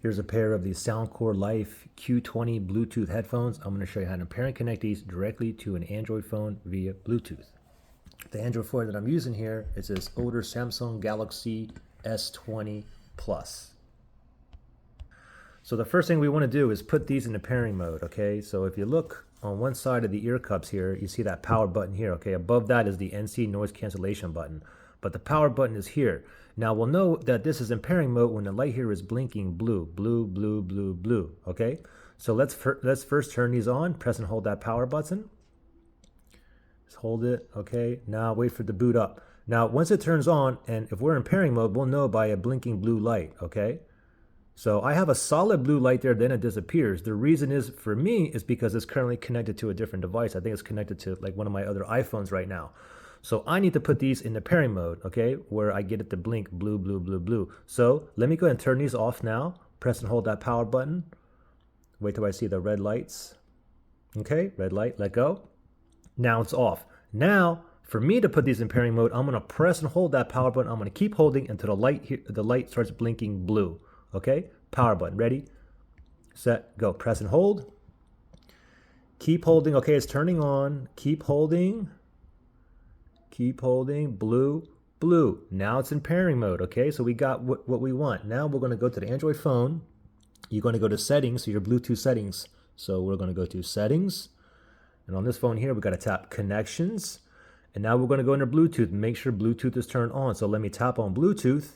Here's a pair of the Soundcore Life Q20 Bluetooth headphones. I'm going to show you how to pair and connect these directly to an Android phone via Bluetooth. The Android phone that I'm using here is this older Samsung Galaxy S10 Plus. So the first thing we want to do is put these into pairing mode, okay? So if you look on one side of the ear cups here, you see that power button here, okay? Above that is the NC noise cancellation button, but the power button is here. Now we'll know that this is in pairing mode when the light here is blinking blue, blue, blue, blue, blue, okay? So let's first turn these on, press and hold that power button. Just hold it, okay? Now wait for it to boot up. Now once it turns on, and if we're in pairing mode, we'll know by a blinking blue light, okay? So I have a solid blue light there, then it disappears. The reason is, for me, is because it's currently connected to a different device. I think it's connected to like one of my other iPhones right now. So I need to put these in the pairing mode, okay, where I get it to blink blue, blue, blue, blue. So let me go ahead and turn these off now. Press and hold that power button. Wait till I see the red lights. Okay, red light, let go. Now it's off. Now, for me to put these in pairing mode, I'm gonna press and hold that power button. I'm gonna keep holding until the light starts blinking blue. Okay, power button, ready, set, go. Press and hold. Keep holding, okay, it's turning on. Keep holding, blue, blue. Now it's in pairing mode, okay? So we got what we want. Now we're gonna go to the Android phone. You're gonna go to settings, so your Bluetooth settings. So we're gonna go to settings. And on this phone here, we gotta tap connections. And now we're gonna go into Bluetooth and make sure Bluetooth is turned on. So let me tap on Bluetooth.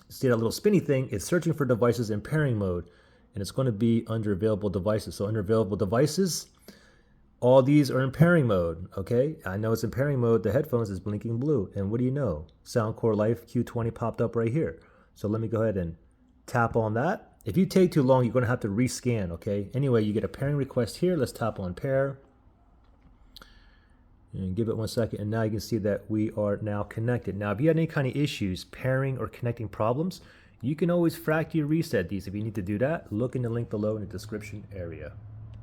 See that little spinny thing? It's searching for devices in pairing mode, and it's going to be under available devices. So under available devices, all these are in pairing mode, okay? I know it's in pairing mode. The headphones is blinking blue, and what do you know? Soundcore Life Q20 popped up right here. So let me go ahead and tap on that. If you take too long, you're going to have to rescan, okay? Anyway, you get a pairing request here. Let's tap on pair. And give it 1 second, and now you can see that we are now connected. Now, if you had any kind of issues pairing or connecting problems, you can always factory reset these. If you need to do that, look in the link below in the description area.